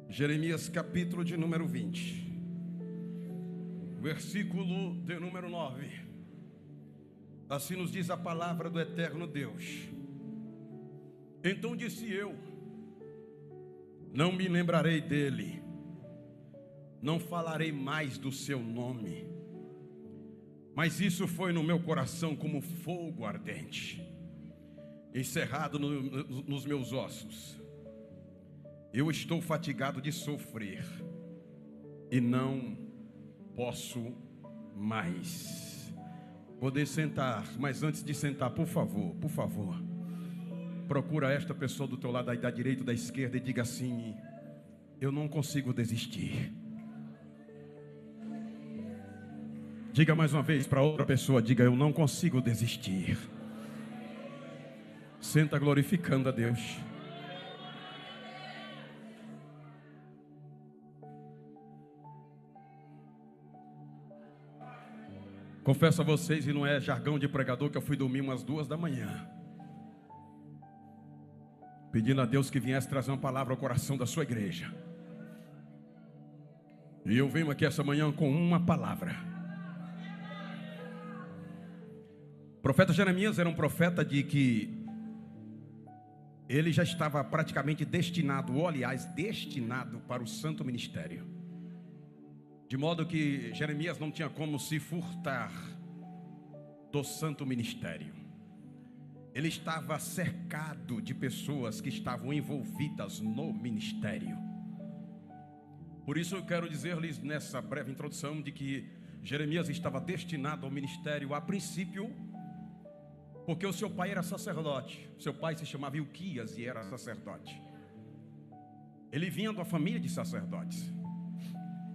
Jeremias capítulo de número 20, versículo de número 9. Assim nos diz a palavra do eterno Deus. Então disse eu: não me lembrarei dele, não falarei mais do seu nome. Mas isso foi no meu coração como fogo ardente, encerrado nos meus ossos. Eu estou fatigado de sofrer e não posso mais. Poder sentar, mas antes de sentar, por favor, procura esta pessoa do teu lado aí, da direita ou da esquerda, e diga assim: eu não consigo desistir. Diga mais uma vez para outra pessoa, diga: eu não consigo desistir. Senta glorificando a Deus. Confesso a vocês, e não é jargão de pregador, que eu fui dormir umas 2 da manhã, pedindo a Deus que viesse trazer uma palavra ao coração da sua igreja. E eu venho aqui essa manhã com uma palavra. O profeta Jeremias era um profeta de que ele já estava praticamente destinado, ou aliás, destinado para o santo ministério. De modo que Jeremias não tinha como se furtar do santo ministério. Ele estava cercado de pessoas que estavam envolvidas no ministério. Por isso eu quero dizer-lhes nessa breve introdução de que Jeremias estava destinado ao ministério a princípio, porque o seu pai era sacerdote. Seu pai se chamava Ilquias e era sacerdote. Ele vinha da família de sacerdotes.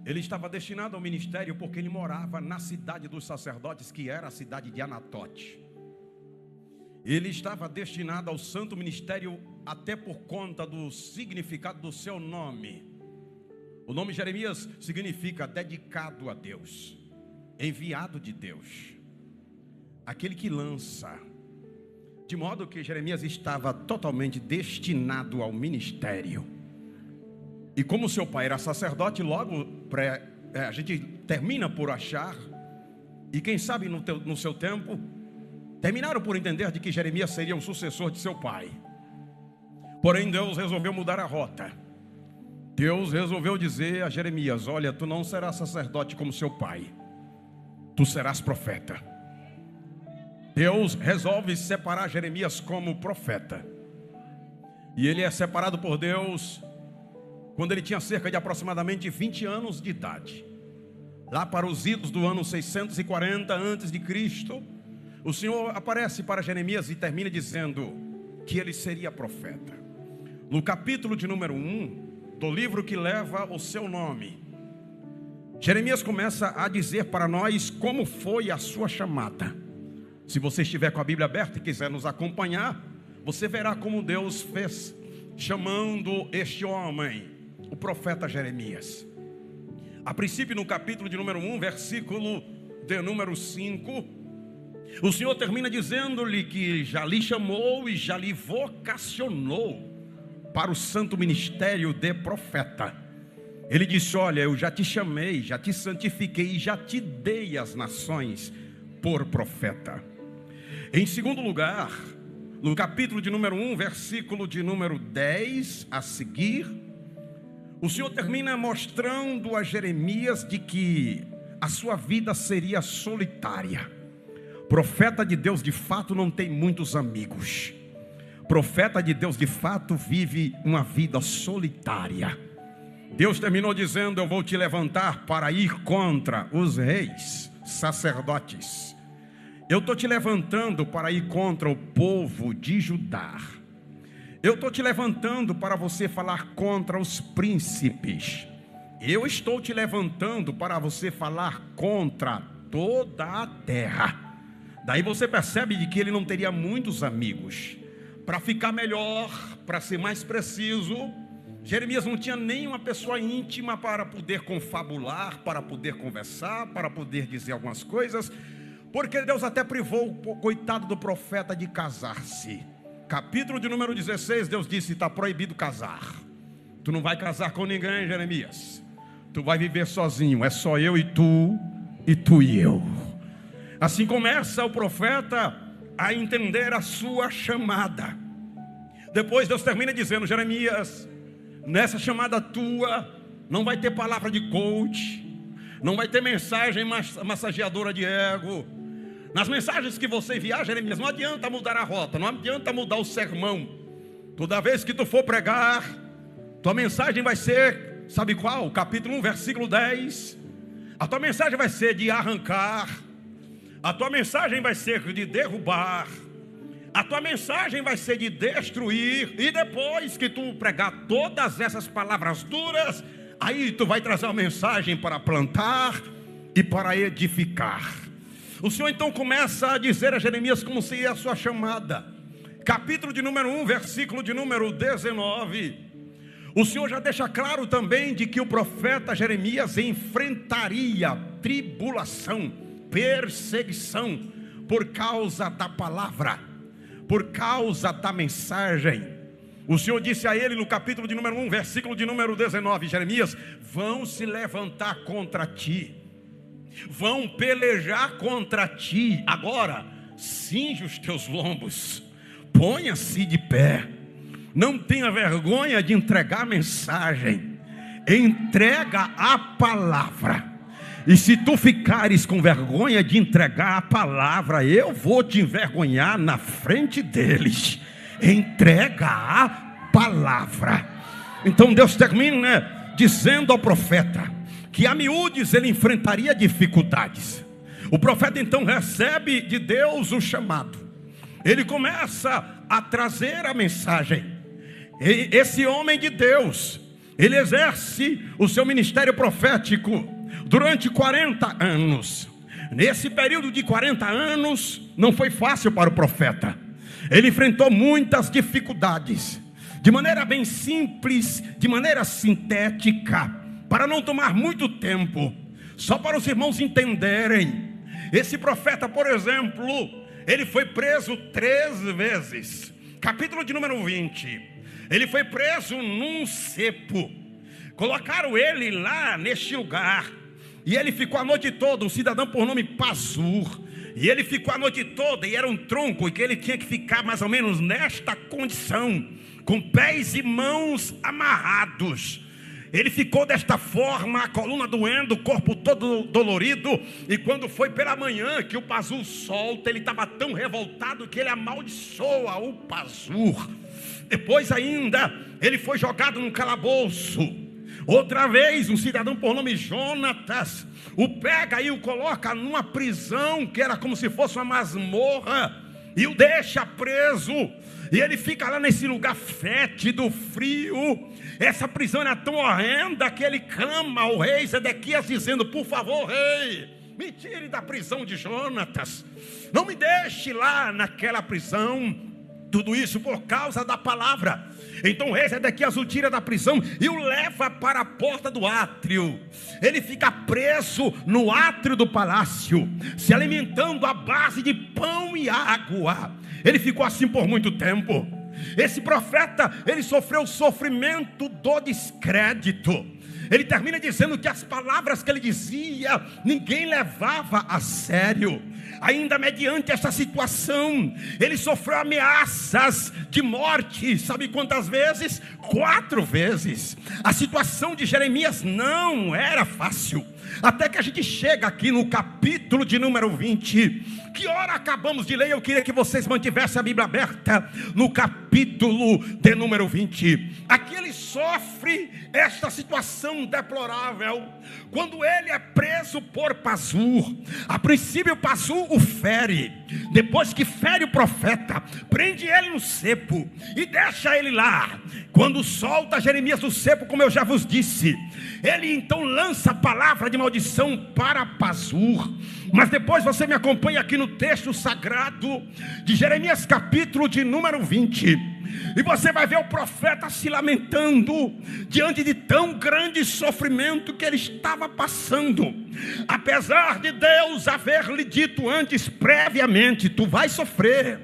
Ele estava destinado ao ministério porque ele morava na cidade dos sacerdotes, que era a cidade de Anatote. Ele estava destinado ao santo ministério até por conta do significado do seu nome. O nome Jeremias significa dedicado a Deus, enviado de Deus, aquele que lança. De modo que Jeremias estava totalmente destinado ao ministério. E como seu pai era sacerdote, logo a gente termina por achar, e quem sabe no seu tempo, terminaram por entender de que Jeremias seria o sucessor de seu pai. Porém Deus resolveu mudar a rota. Deus resolveu dizer a Jeremias: olha, tu não serás sacerdote como seu pai, tu serás profeta. Deus resolve separar Jeremias como profeta. E ele é separado por Deus quando ele tinha cerca de aproximadamente 20 anos de idade. Lá para os idos do ano 640 a.C., o Senhor aparece para Jeremias e termina dizendo que ele seria profeta. No capítulo de número 1 do livro que leva o seu nome, Jeremias começa a dizer para nós como foi a sua chamada. Se você estiver com a Bíblia aberta e quiser nos acompanhar, você verá como Deus fez chamando este homem, o profeta Jeremias. A princípio, no capítulo de número 1, versículo de número 5, o Senhor termina dizendo-lhe que já lhe chamou e já lhe vocacionou para o santo ministério de profeta. Ele disse: olha, eu já te chamei, já te santifiquei e já te dei as nações por profeta. Em segundo lugar, no capítulo de número 1, versículo de número 10 a seguir, o Senhor termina mostrando a Jeremias de que a sua vida seria solitária. Profeta de Deus de fato não tem muitos amigos. Profeta de Deus de fato vive uma vida solitária. Deus terminou dizendo: eu vou te levantar para ir contra os reis, sacerdotes. Eu estou te levantando para ir contra o povo de Judá. Eu estou te levantando para você falar contra os príncipes. Eu estou te levantando para você falar contra toda a terra. Daí você percebe de que ele não teria muitos amigos. Para ficar melhor, para ser mais preciso, Jeremias não tinha nenhuma pessoa íntima para poder confabular, para poder conversar, para poder dizer algumas coisas, porque Deus até privou o coitado do profeta de casar-se. Capítulo de número 16, Deus disse: está proibido casar. Tu não vai casar com ninguém, Jeremias. Tu vai viver sozinho. É só eu e tu e eu. Assim começa o profeta a entender a sua chamada. Depois Deus termina dizendo: Jeremias, nessa chamada tua não vai ter palavra de coach, não vai ter mensagem massageadora de ego. Nas mensagens que você enviar, Jeremias, não adianta mudar a rota, não adianta mudar o sermão. Toda vez que tu for pregar, tua mensagem vai ser, sabe qual? Capítulo 1, versículo 10. A tua mensagem vai ser de arrancar, a tua mensagem vai ser de derrubar, a tua mensagem vai ser de destruir. E depois que tu pregar todas essas palavras duras, aí tu vai trazer uma mensagem para plantar e para edificar. O Senhor então começa a dizer a Jeremias como seria a sua chamada. Capítulo de número 1, versículo de número 19. O Senhor já deixa claro também de que o profeta Jeremias enfrentaria tribulação, perseguição, por causa da palavra, por causa da mensagem. O Senhor disse a ele no capítulo de número 1, versículo de número 19, Jeremias: vão se levantar contra ti, vão pelejar contra ti. Agora, cinge os teus lombos, ponha-se de pé, não tenha vergonha de entregar a mensagem, entrega a palavra. E se tu ficares com vergonha de entregar a palavra, eu vou te envergonhar na frente deles. Entrega a palavra. Então Deus termina dizendo ao profeta que a miúdes ele enfrentaria dificuldades. O profeta então recebe de Deus o chamado. Ele começa a trazer a mensagem. E esse homem de Deus, ele exerce o seu ministério profético durante 40 anos. Nesse período de 40 anos, não foi fácil para o profeta. Ele enfrentou muitas dificuldades. De maneira bem simples, de maneira sintética, para não tomar muito tempo, só para os irmãos entenderem. Esse profeta, por exemplo, ele foi preso 3 vezes. Capítulo de número 20. Ele foi preso num cepo. Colocaram ele lá neste lugar. E ele ficou a noite toda, um cidadão por nome Pazur. E ele ficou a noite toda, e era um tronco, e que ele tinha que ficar mais ou menos nesta condição, com pés e mãos amarrados. Ele ficou desta forma, a coluna doendo, o corpo todo dolorido. E quando foi pela manhã que o Pazur solta, ele estava tão revoltado que ele amaldiçoa o Pazur. Depois ainda, ele foi jogado num calabouço. Outra vez, um cidadão por nome Jonatas o pega e o coloca numa prisão que era como se fosse uma masmorra, e o deixa preso. E ele fica lá nesse lugar fétido, frio. Essa prisão era tão horrenda que ele clama ao rei Zedequias dizendo: por favor, rei, me tire da prisão de Jonatas, não me deixe lá naquela prisão. Tudo isso por causa da palavra. Então o rei Zedequias o tira da prisão e o leva para a porta do átrio. Ele fica preso no átrio do palácio, se alimentando à base de pão e água. Ele ficou assim por muito tempo. Esse profeta, ele sofreu o sofrimento do descrédito. Ele termina dizendo que as palavras que ele dizia, ninguém levava a sério. Ainda mediante essa situação, ele sofreu ameaças de morte. Sabe quantas vezes? 4 vezes. A situação de Jeremias não era fácil. Até que a gente chega aqui no capítulo de número 20. Que hora acabamos de ler? Eu queria que vocês mantivessem a Bíblia aberta no capítulo de número 20. Aqui ele sofre esta situação deplorável, quando ele é preso por Pazur. A princípio Pazur o fere. Depois que fere o profeta, prende ele no cepo e deixa ele lá. Quando solta Jeremias do cepo, como eu já vos disse, ele então lança a palavra de maldição para Pazur. Mas depois você me acompanha aqui no texto sagrado de Jeremias, capítulo de número 20. E você vai ver o profeta se lamentando diante de tão grande sofrimento que ele estava passando. Apesar de Deus haver lhe dito antes, previamente: tu vai sofrer.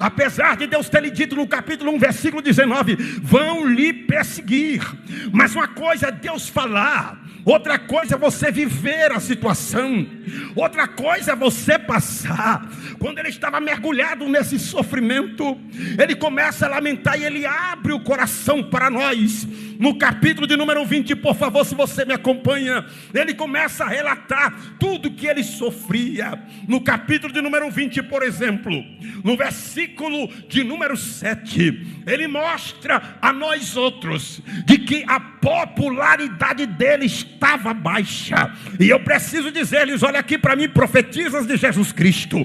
Apesar de Deus ter lhe dito no capítulo 1, versículo 19: vão lhe perseguir. Mas uma coisa é Deus falar, outra coisa é você viver a situação, outra coisa é você passar. Quando ele estava mergulhado nesse sofrimento, ele começa a lamentar e ele abre o coração para nós. No capítulo de número 20, por favor, se você me acompanha, ele começa a relatar tudo que ele sofria. No capítulo de número 20, por exemplo, no versículo de número 7, ele mostra a nós outros de que a popularidade dele estava baixa. E eu preciso dizer-lhes: olha aqui para mim, profetisas de Jesus Cristo,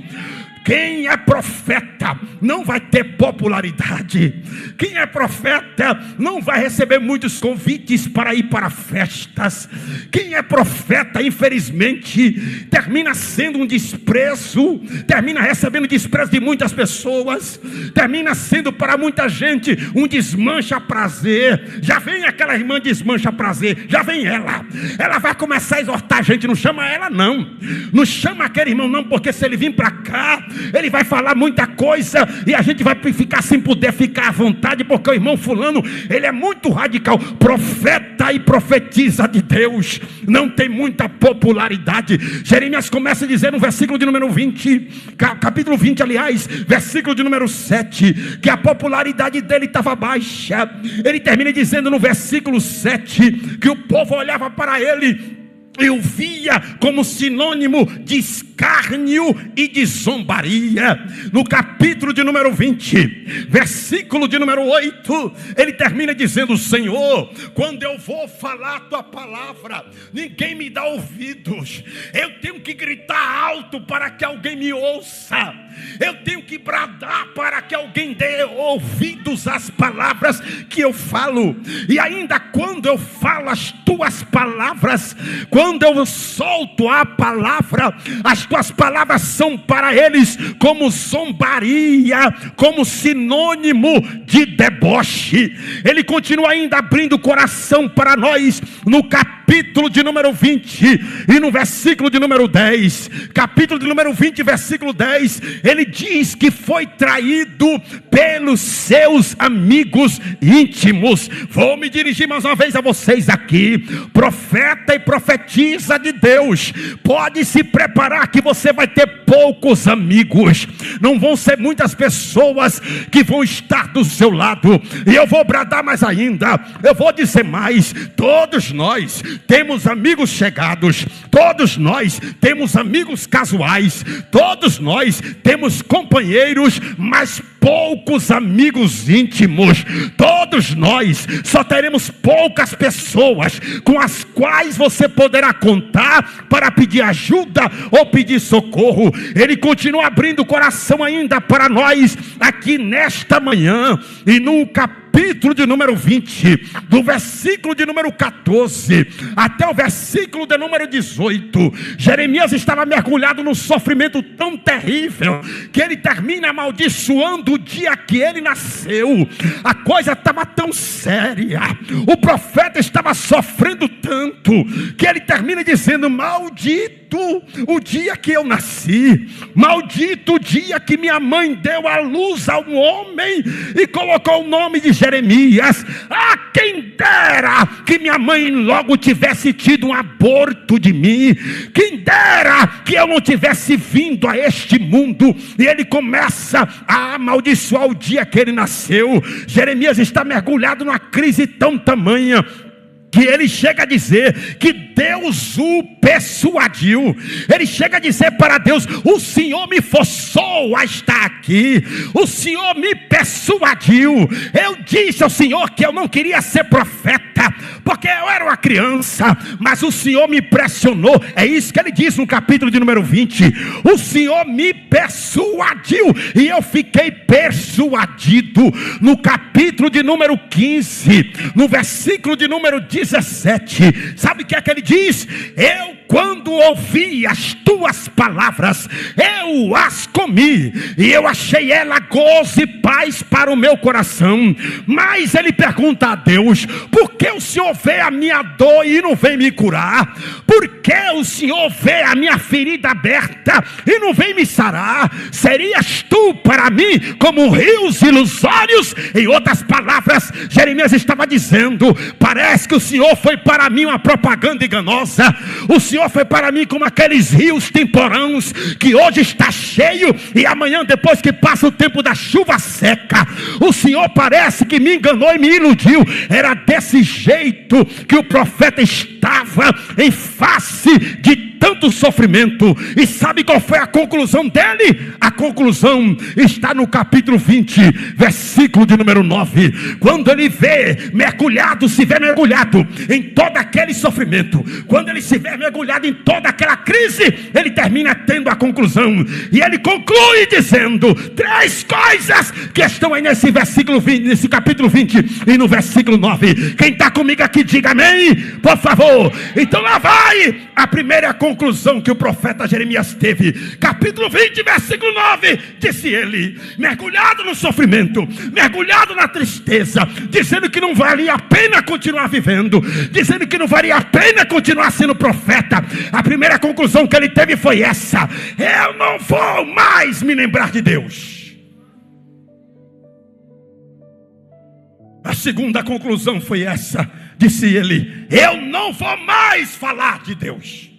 quem é profeta não vai ter popularidade. Quem é profeta não vai receber muitos convites para ir para festas. Quem é profeta, infelizmente, termina sendo um desprezo, termina recebendo desprezo de muitas pessoas, termina sendo para muita gente um desmancha prazer. Já vem aquela irmã desmancha prazer, já vem ela vai começar a exortar a gente. Não chama ela não chama aquele irmão não, porque se ele vir para cá, ele vai falar muita coisa e a gente vai ficar sem poder ficar à vontade, porque o irmão fulano, ele é muito radical. Profeta e profetiza de Deus não tem muita popularidade. Jeremias começa a dizer no versículo de número 20, capítulo 20 aliás, versículo de número 7, que a popularidade dele estava baixa. Ele termina dizendo no versículo 7 que o povo olhava para ele e o via como sinônimo de escárnio e de zombaria. No capítulo de número 20, versículo de número 8, ele termina dizendo: Senhor, quando eu vou falar a tua palavra, ninguém me dá ouvidos. Eu tenho que gritar alto para que alguém me ouça. Eu tenho que bradar para que alguém dê ouvidos às palavras que eu falo. E ainda quando eu falo as tuas palavras, quando eu solto a palavra, as tuas palavras são para eles como zombaria, como sinônimo de deboche. Ele continua ainda abrindo o coração para nós no capítulo de número 20 e no versículo de número 10. Capítulo de número 20, versículo 10, ele diz que foi traído pelos seus amigos íntimos. Vou me dirigir mais uma vez a vocês aqui, profeta e profetisa de Deus, pode se preparar que você vai ter poucos amigos. Não vão ser muitas pessoas que vão estar do seu lado. E eu vou bradar mais ainda, eu vou dizer mais: todos nós temos amigos chegados, todos nós temos amigos casuais, todos nós temos companheiros, mas poucos amigos íntimos. Todos nós só teremos poucas pessoas com as quais você poderá contar para pedir ajuda ou pedir socorro. Ele continua abrindo o coração ainda para nós aqui nesta manhã, e no capítulo de número 20, do versículo de número 14 até o versículo de número 18, Jeremias estava mergulhado num sofrimento tão terrível que ele termina amaldiçoando o dia que ele nasceu. A coisa estava tão séria, o profeta estava sofrendo tanto, que ele termina dizendo: maldito o dia que eu nasci, maldito o dia que minha mãe deu à luz a um homem e colocou o nome de Jeremias. Ah, quem dera que minha mãe logo tivesse tido um aborto de mim, quem dera que eu não tivesse vindo a este mundo. E ele começa a amaldiçoar o dia que ele nasceu. Jeremias está mergulhado numa crise tão tamanha que ele chega a dizer que Deus o persuadiu. Ele chega a dizer para Deus: o Senhor me forçou a estar aqui, o Senhor me persuadiu. Eu disse ao Senhor que eu não queria ser profeta, porque eu era uma criança, mas o Senhor me pressionou. É isso que ele diz no capítulo de número 20: o Senhor me persuadiu e eu fiquei persuadido. No capítulo de número 15, no versículo de número 17, sabe o que é que ele diz? Eu quando ouvi as tuas palavras, eu as comi, e eu achei ela gozo e paz para o meu coração. Mas ele pergunta a Deus: por que o Senhor vê a minha dor e não vem me curar? Por que o Senhor vê a minha ferida aberta e não vem me sarar? Serias tu para mim como rios ilusórios? Em outras palavras, Jeremias estava dizendo: parece que o Senhor foi para mim uma propaganda enganosa. O Senhor foi para mim como aqueles rios temporãos que hoje está cheio e amanhã, depois que passa o tempo da chuva, seca. O Senhor parece que me enganou e me iludiu. Era desse jeito que o profeta estava em face de tanto sofrimento. E sabe qual foi a conclusão dele? A conclusão está no capítulo 20, versículo de número 9. Quando ele se vê mergulhado em todo aquele sofrimento, quando ele se vê mergulhado em toda aquela crise, ele termina tendo a conclusão. E ele conclui dizendo 3 coisas que estão aí nesse versículo 20, nesse capítulo 20 e no versículo 9. Quem está comigo aqui, diga amém, por favor. Então lá vai a primeira conclusão que o profeta Jeremias teve. Capítulo 20, versículo 9. Disse ele, mergulhado no sofrimento, mergulhado na tristeza, dizendo que não valia a pena continuar vivendo, dizendo que não valia a pena continuar sendo profeta. A primeira conclusão que ele teve foi essa: eu não vou mais me lembrar de Deus. A segunda conclusão foi essa, disse ele: eu não vou mais falar de Deus.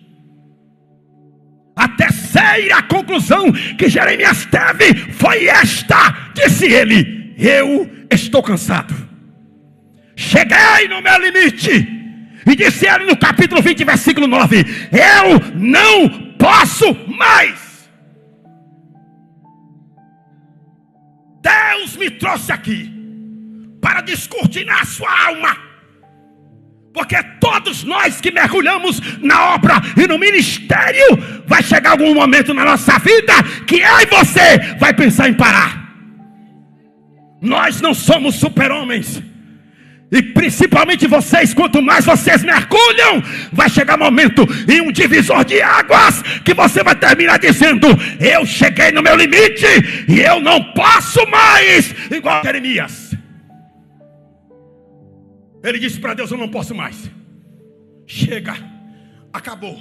A terceira conclusão que Jeremias teve foi esta, disse ele: eu estou cansado, cheguei no meu limite. E disse ele no capítulo 20, versículo 9: eu não posso mais. Deus me trouxe aqui para descortinar a sua alma, porque todos nós que mergulhamos na obra e no ministério, vai chegar algum momento na nossa vida que eu e você vai pensar em parar. Nós não somos super-homens. E principalmente vocês, quanto mais vocês mergulham, vai chegar momento em um divisor de águas que você vai terminar dizendo: eu cheguei no meu limite e eu não posso mais. Igual Jeremias, ele disse para Deus: eu não posso mais, chega, acabou,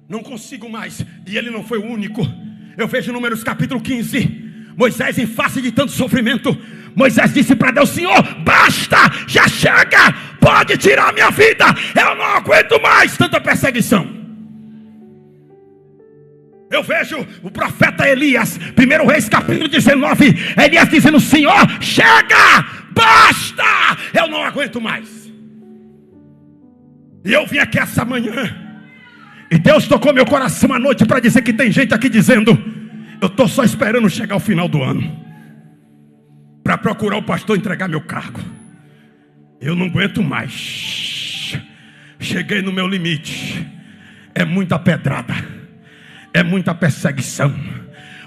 não consigo mais. E ele não foi o único. Eu vejo Números capítulo 15, Moisés, em face de tanto sofrimento, Moisés disse para Deus: Senhor, basta, já chega, pode tirar a minha vida, eu não aguento mais tanta perseguição. Eu vejo o profeta Elias, 1 Reis capítulo 19, Elias dizendo: Senhor, chega, basta, eu não aguento mais. E eu vim aqui essa manhã, e Deus tocou meu coração à noite para dizer que tem gente aqui dizendo: eu estou só esperando chegar o final do ano para procurar o pastor entregar meu cargo. Eu não aguento mais, cheguei no meu limite, é muita pedrada, é muita perseguição.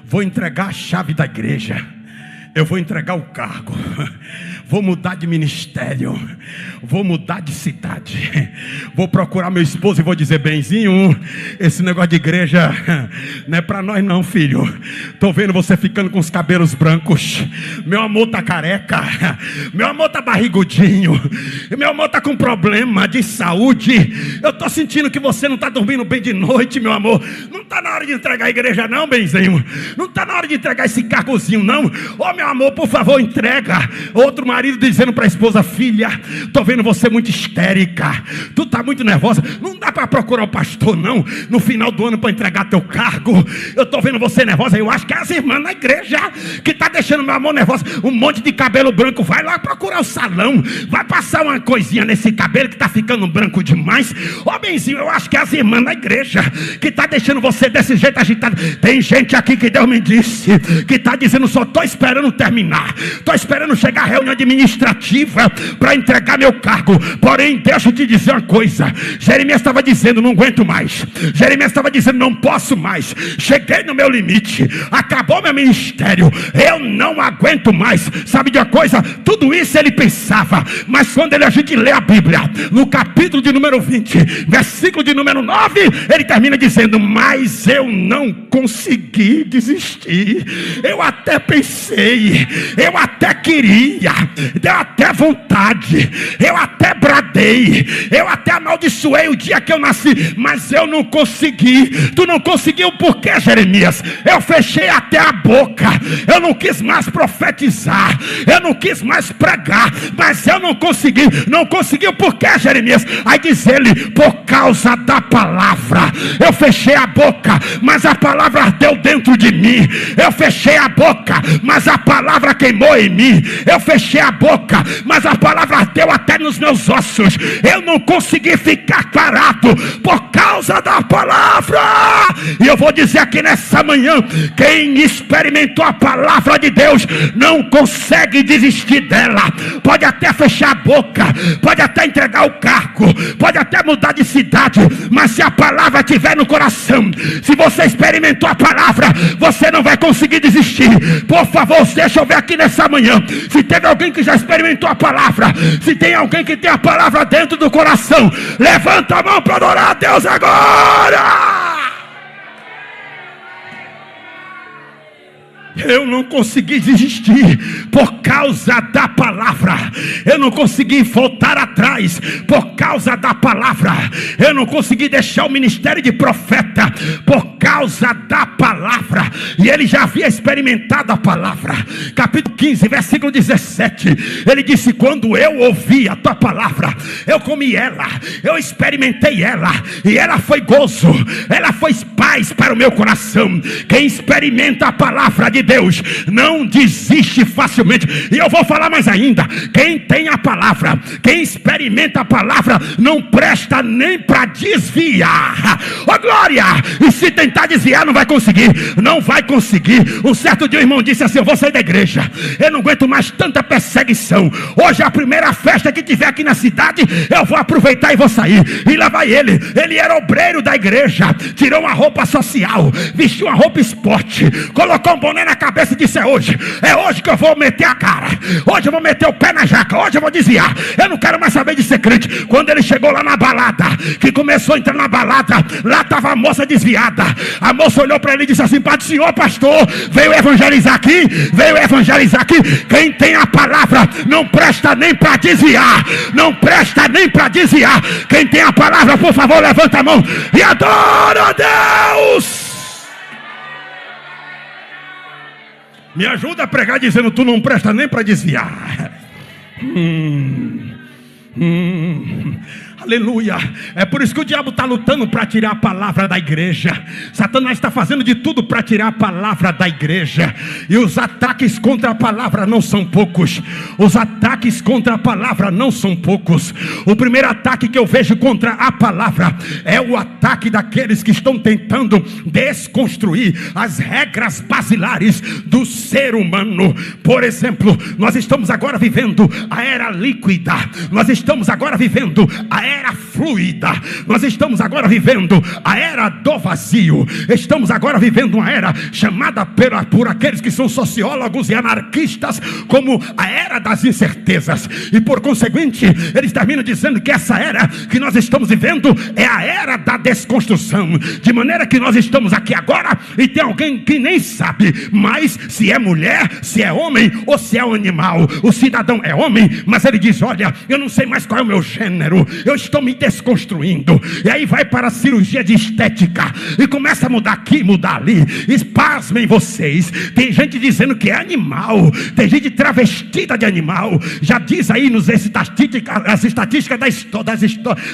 Vou entregar a chave da igreja, eu vou entregar o cargo, vou mudar de ministério, vou mudar de cidade, vou procurar meu esposo e vou dizer: benzinho, esse negócio de igreja não é para nós não, filho. Tô vendo você ficando com os cabelos brancos, meu amor tá careca, meu amor tá barrigudinho, meu amor tá com problema de saúde, eu tô sentindo que você não tá dormindo bem de noite, meu amor. Não tá na hora de entregar a igreja não, benzinho, não tá na hora de entregar esse cargozinho não. Ô meu amor, por favor, entrega. Outro marido dizendo para a esposa: filha, tô vendo você muito histérica, tu tá muito nervosa, não dá para procurar o pastor não, no final do ano, para entregar teu cargo. Eu tô vendo você nervosa. Eu acho que é as irmãs na igreja que tá deixando meu amor nervosa, um monte de cabelo branco. Vai lá procurar o salão, vai passar uma coisinha nesse cabelo que tá ficando branco demais. Ó benzinho, eu acho que é as irmãs na igreja que tá deixando você você desse jeito agitado. Tem gente aqui que Deus me disse, que está dizendo, só estou esperando terminar, estou esperando chegar à reunião administrativa para entregar meu cargo. Porém, deixa eu te dizer uma coisa. Jeremias estava dizendo, não aguento mais. Jeremias estava dizendo, não posso mais. Cheguei no meu limite, acabou meu ministério, eu não aguento mais. Sabe de uma coisa? Tudo isso ele pensava, mas quando a gente lê a Bíblia, no capítulo de número 20, versículo de número 9, ele termina dizendo, mas eu não consegui desistir. Eu até pensei, eu até queria, deu até vontade, eu até bradei, eu até amaldiçoei o dia que eu nasci, mas eu não consegui. Tu não conseguiu por quê, Jeremias? Eu fechei até a boca, eu não quis mais profetizar, eu não quis mais pregar, mas eu não consegui. Não conseguiu por quê, Jeremias? Aí diz ele, por causa da palavra. Eu fechei a boca, mas a palavra ardeu dentro de mim. Eu fechei a boca, mas a palavra queimou em mim. Eu fechei a boca, mas a palavra ardeu até nos meus ossos. Eu não consegui ficar parado por causa da palavra. E eu vou dizer aqui nessa manhã, quem experimentou a palavra de Deus não consegue desistir dela. Pode até fechar a boca, pode até entregar o cargo, pode até mudar de cidade, mas se a palavra estiver no coração, se você experimentou a palavra, você não vai conseguir desistir. Por favor, deixa eu ver aqui nessa manhã, se teve alguém que já experimentou a palavra, se tem alguém que tem a palavra dentro do coração, levanta a mão para adorar a Deus agora. Eu não consegui desistir por causa da palavra. Eu não consegui voltar atrás por causa da palavra. Eu não consegui deixar o ministério de profeta por causa da palavra. E ele já havia experimentado a palavra. Capítulo 15, versículo 17. Ele disse, quando eu ouvi a tua palavra, eu comi ela, eu experimentei ela, e ela foi gozo, ela foi paz para o meu coração. Quem experimenta a palavra de Deus não desiste facilmente. E eu vou falar mais ainda, quem tem a palavra, quem experimenta a palavra, não presta nem para desviar. Ó glória! E se tentar desviar, não vai conseguir. Não vai conseguir. Um certo dia o irmão disse assim, eu vou sair da igreja, eu não aguento mais tanta perseguição. Hoje é a primeira festa que tiver aqui na cidade, eu vou aproveitar e vou sair. E lá vai ele. Ele era obreiro da igreja, tirou uma roupa social, vestiu uma roupa esporte, colocou um boné na cabeça e disse, é hoje que eu vou meter a cara, hoje eu vou meter o pé na jaca, hoje eu vou desviar, eu não quero mais saber de ser crente. Quando ele chegou lá na balada, que começou a entrar na balada, lá estava a moça desviada. A moça olhou para ele e disse assim, Pai do Senhor, pastor, veio evangelizar aqui, veio evangelizar aqui. Quem tem a palavra não presta nem para desviar, não presta nem para desviar. Quem tem a palavra, por favor, levanta a mão e adora a Deus. Me ajuda a pregar dizendo, tu não presta nem para desviar. Aleluia. É por isso que o diabo está lutando para tirar a palavra da igreja. Satanás está fazendo de tudo para tirar a palavra da igreja. E os ataques contra a palavra não são poucos. Os ataques contra a palavra não são poucos. O primeiro ataque que eu vejo contra a palavra é o ataque daqueles que estão tentando desconstruir as regras basilares do ser humano. Por exemplo, nós estamos agora vivendo a era líquida. Nós estamos agora vivendo a era fluida. Nós estamos agora vivendo a era do vazio. Estamos agora vivendo uma era chamada por aqueles que são sociólogos e anarquistas como a era das incertezas. E por conseguinte, eles terminam dizendo que essa era que nós estamos vivendo é a era da desconstrução. De maneira que nós estamos aqui agora e tem alguém que nem sabe mais se é mulher, se é homem ou se é um animal. O cidadão é homem, mas ele diz, olha, eu não sei mais qual é o meu gênero, eu estou me desconstruindo. E aí vai para a cirurgia de estética e começa a mudar aqui, mudar ali. Espasmem vocês, tem gente dizendo que é animal, tem gente travestida de animal. Já diz aí as estatísticas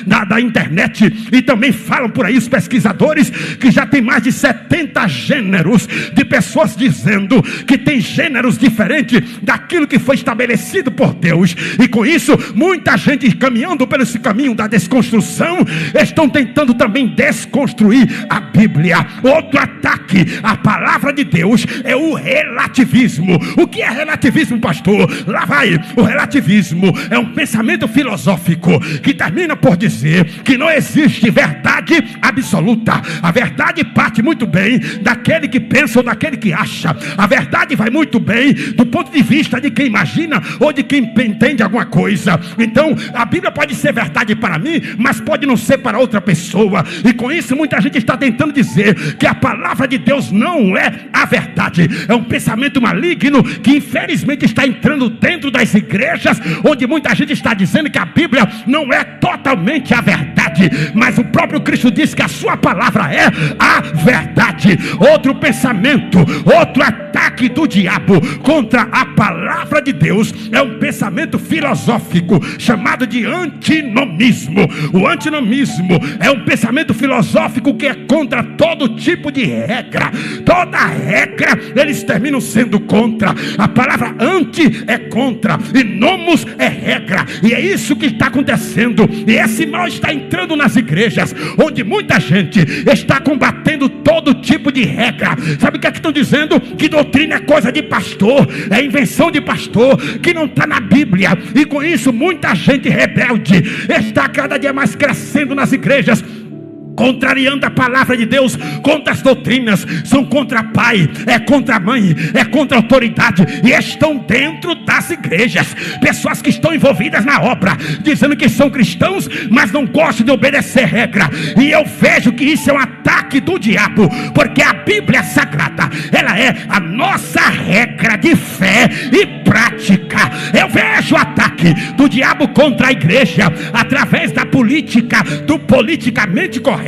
da internet. E também falam por aí os pesquisadores que já tem mais de 70 gêneros de pessoas dizendo que tem gêneros diferentes daquilo que foi estabelecido por Deus. E com isso, muita gente caminhando pelo esse caminho da da desconstrução, estão tentando também desconstruir a Bíblia. Outro ataque à palavra de Deus é o relativismo. O que é relativismo, pastor? Lá vai. O relativismo é um pensamento filosófico que termina por dizer que não existe verdade absoluta. A verdade parte muito bem daquele que pensa ou daquele que acha. A verdade vai muito bem do ponto de vista de quem imagina ou de quem entende alguma coisa. Então a Bíblia pode ser verdade para mim, mas pode não ser para outra pessoa. E com isso muita gente está tentando dizer que a palavra de Deus não é a verdade. É um pensamento maligno que infelizmente está entrando dentro das igrejas, onde muita gente está dizendo que a Bíblia não é totalmente a verdade, mas o próprio Cristo diz que a sua palavra é a verdade. Outro pensamento, outro ataque do diabo contra a palavra de Deus é um pensamento filosófico chamado de antinomismo. O antinomismo é um pensamento filosófico que é contra todo tipo de regra. Toda regra eles terminam sendo contra. A palavra anti é contra e nomos é regra, e é isso que está acontecendo. E esse mal está entrando nas igrejas, onde muita gente está combatendo todo tipo de regra. Sabe o que é que estão dizendo? Que doutrina é coisa de pastor, é invenção de pastor, que não está na Bíblia. E com isso muita gente rebelde está cada dia mais crescendo nas igrejas, contrariando a palavra de Deus, contra as doutrinas. São contra pai, é contra a mãe, é contra a autoridade, e estão dentro das igrejas pessoas que estão envolvidas na obra, dizendo que são cristãos, mas não gostam de obedecer regra. E eu vejo que isso é um ataque do diabo, porque a Bíblia Sagrada, ela é a nossa regra de fé e prática. Eu vejo o ataque do diabo contra a igreja através da política, do politicamente correto.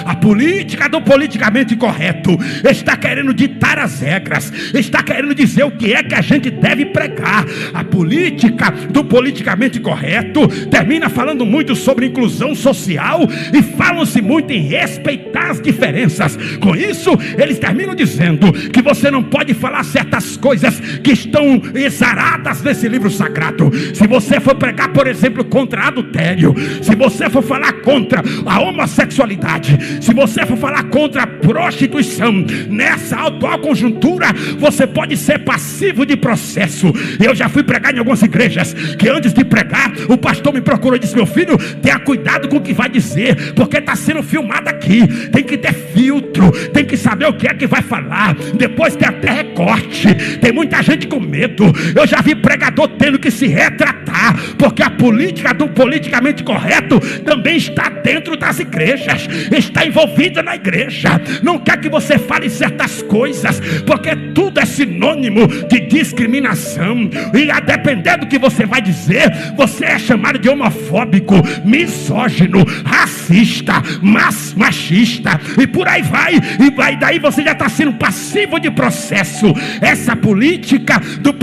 A política do politicamente correto está querendo ditar as regras, está querendo dizer o que é que a gente deve pregar. A política do politicamente correto termina falando muito sobre inclusão social e falam-se muito em respeitar as diferenças. Com isso, eles terminam dizendo que você não pode falar certas coisas que estão exaradas nesse livro sagrado. Se você for pregar, por exemplo, contra adultério, se você for falar contra a homossexualidade, se você for falar contra a prostituição, nessa atual conjuntura, você pode ser passivo de processo. Eu já fui pregar em algumas igrejas que antes de pregar, o pastor me procurou e disse: meu filho, tenha cuidado com o que vai dizer, porque está sendo filmado aqui, tem que ter filtro, tem que saber o que é que vai falar, depois tem até recorte. Tem muita gente com medo. Eu já vi pregador tendo que se retratar, porque a política do politicamente correto também está dentro das igrejas, está envolvida na igreja. Não quer que você fale certas coisas, porque tudo é sinônimo de discriminação, e a depender do que você vai dizer, você é chamado de homofóbico, misógino, racista, machista, e por aí vai. E daí você já está sendo passivo de processo. Essa política do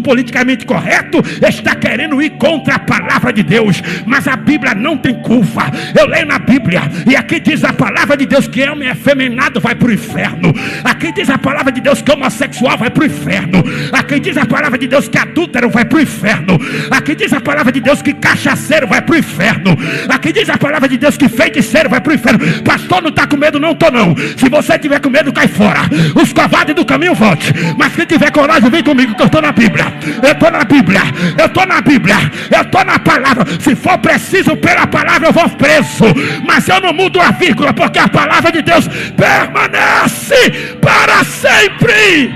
politicamente correto está querendo ir contra a palavra de Deus, mas a Bíblia não tem curva. Eu leio na Bíblia, e aqui diz a palavra de Deus que homem efeminado vai para o inferno. Aqui diz a palavra de Deus que homossexual vai para o inferno. Aqui diz a palavra de Deus que adúltero vai para o inferno. Aqui diz a palavra de Deus que cachaceiro vai para o inferno. Aqui diz a palavra de Deus que feiticeiro vai para o inferno. Pastor, não está com medo? Não estou não. Se você tiver com medo, cai fora. Os covardes do caminho, volte. Mas quem tiver coragem, vem comigo, que eu estou na Bíblia. Eu estou na Bíblia. Eu estou na Bíblia. Eu estou na palavra. Se for preciso pela palavra, eu vou preso. Mas eu não mudo a vírgula, porque a palavra de Deus permanece para sempre.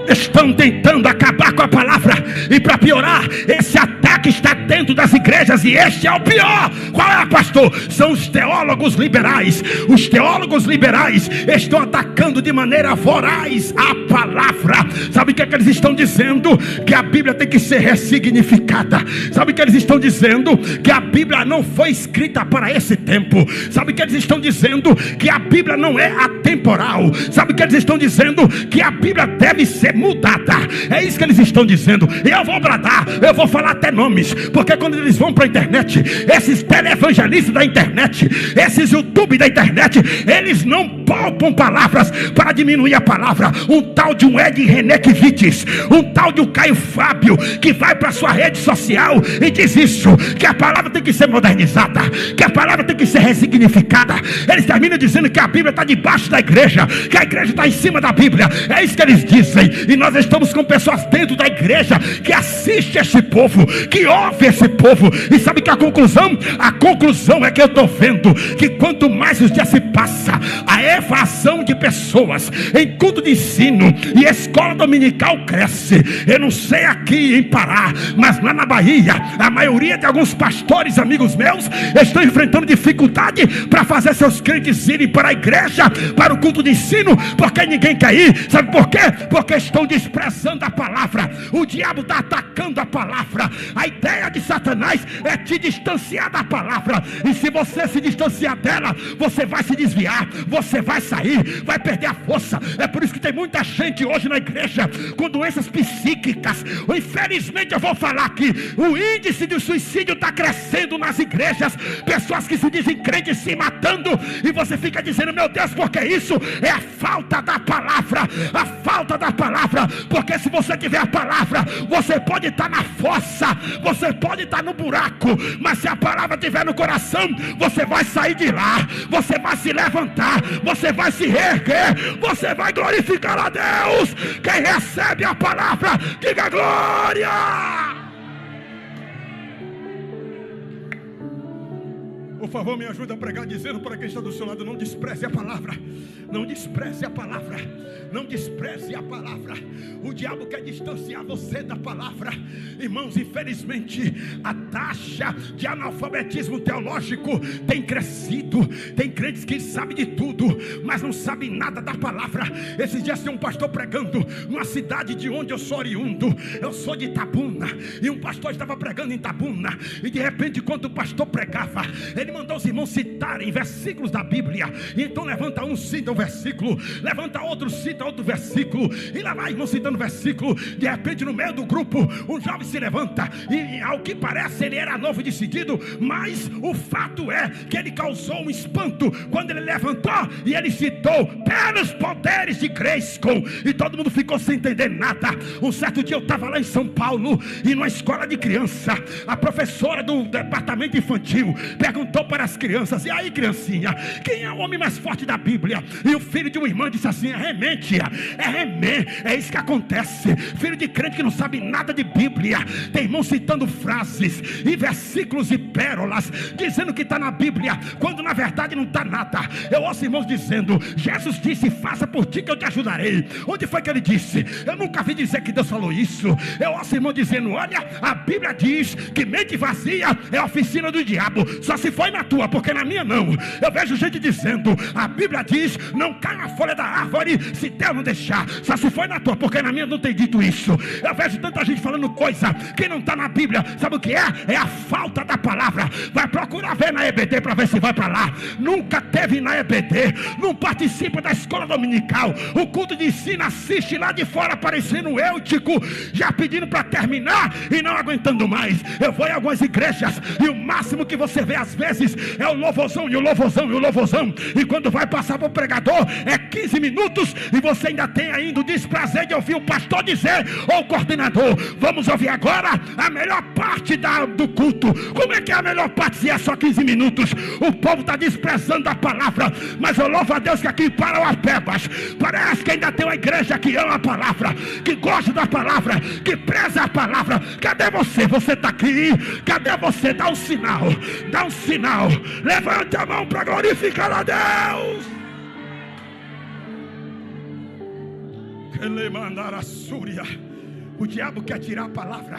Estão tentando acabar com a palavra, e para piorar, esse ataque está dentro das igrejas, e este é o pior. Qual é, pastor? São os teólogos liberais. Os teólogos liberais estão atacando de maneira voraz a palavra. Sabe o que é que eles estão dizendo? Que a Bíblia tem que ser ressignificada. Sabe o que eles estão dizendo? Que a Bíblia não foi escrita para esse tempo. Sabe o que eles estão dizendo? Que a Bíblia não é atemporal. Sabe o que eles estão dizendo? Que a Bíblia deve ser mudada. É isso que eles estão dizendo. E eu vou bradar, eu vou falar até nomes, porque quando eles vão para a internet, esses televangelistas da internet, esses YouTube da internet, eles não poupam palavras para diminuir a palavra. Um tal de um Ed Renekiewicz, um tal de um Caio Fábio, que vai para sua rede social e diz isso, que a palavra tem que ser modernizada, que a palavra tem que ser ressignificada. Eles terminam dizendo que a Bíblia está debaixo da igreja, que a igreja está em cima da Bíblia. É isso que eles dizem. E nós estamos com pessoas dentro da igreja que assiste esse povo, que ouve esse povo. E sabe que a conclusão? A conclusão é que eu estou vendo que quanto mais os dias se passam, a evasão de pessoas em culto de ensino e escola dominical cresce. Eu não sei aqui em Pará, mas lá na Bahia, a maioria de alguns pastores, amigos meus, estão enfrentando dificuldade para fazer seus crentes irem para a igreja, para o culto de ensino, porque ninguém quer ir. Sabe por quê? Porque estão desprezando a palavra. O diabo está atacando a palavra. A ideia de Satanás é te distanciar da palavra, e se você se distanciar dela, você vai se desviar, você vai sair, vai perder a força. É por isso que tem muita gente hoje na igreja com doenças psíquicas. Infelizmente eu vou falar aqui, o índice de suicídio está crescendo nas igrejas. Pessoas que se dizem crentes se matando, e você fica dizendo: meu Deus, porque isso é a falta da palavra, a falta da palavra. Porque se você tiver a palavra, você pode estar na fossa, você pode estar no buraco, mas se a palavra estiver no coração, você vai sair de lá, você vai se levantar, você vai se reerguer, você vai glorificar a Deus. Quem recebe a palavra, diga glória. Por favor, me ajuda a pregar dizendo para quem está do seu lado: não despreze a palavra, não despreze a palavra, não despreze a palavra. O diabo quer distanciar você da palavra. Irmãos, infelizmente a taxa de analfabetismo teológico tem crescido. Tem crentes que sabem de tudo, mas não sabem nada da palavra. Esses dias tem um pastor pregando numa cidade de onde eu sou oriundo. Eu sou de Itabuna, e um pastor estava pregando em Itabuna, e de repente, quando o pastor pregava, ele mandou os irmãos citarem versículos da Bíblia. E então levanta um, cita um versículo, levanta outro, cita outro versículo, e lá vai irmão citando versículo. De repente, no meio do grupo, um jovem se levanta, e ao que parece ele era novo decidido, mas o fato é que ele causou um espanto quando ele levantou e ele citou: pelos poderes de Grayskull. E todo mundo ficou sem entender nada. Um certo dia eu estava lá em São Paulo, e numa escola de criança, a professora do departamento infantil perguntou para as crianças: e aí, criancinha, quem é o homem mais forte da Bíblia? E o filho de uma irmã disse assim: é Remê, tia, é Remê. É isso que acontece. Filho de crente que não sabe nada de Bíblia. Tem irmão citando frases e versículos e pérolas, dizendo que está na Bíblia, quando na verdade não está nada. Eu ouço irmãos dizendo: Jesus disse, faça por ti que eu te ajudarei. Onde foi que ele disse? Eu nunca vi dizer que Deus falou isso. Eu ouço irmão dizendo: olha, a Bíblia diz que mente vazia é a oficina do diabo. Só se foi na tua, porque na minha não. Eu vejo gente dizendo: a Bíblia diz, não cai na folha da árvore se Deus não deixar. Só se foi na tua, porque na minha não tem dito isso. Eu vejo tanta gente falando coisa que não está na Bíblia. Sabe o que é? É a falta da palavra. Vai procurar ver na EBD para ver se vai para lá. Nunca teve na EBD, não participa da escola dominical, o culto de ensino assiste lá de fora parecendo eutico, já pedindo para terminar e não aguentando mais. Eu vou em algumas igrejas e o máximo que você vê às vezes é o louvorzão e o louvorzão e o louvorzão, e quando vai passar para o pregador é 15 minutos e você ainda tem ainda o desprazer de ouvir o pastor dizer, ou o coordenador: vamos ouvir agora a melhor parte do culto. Como é que é a melhor parte se é só 15 minutos? O povo está desprezando a palavra. Mas eu louvo a Deus que aqui para o Apebas parece que ainda tem uma igreja que ama a palavra, que gosta da palavra, que preza a palavra. Cadê você? Você está aqui? Cadê você? Dá um sinal, dá um sinal, levante a mão para glorificar a Deus. Ele mandar a súria. O diabo quer tirar a palavra.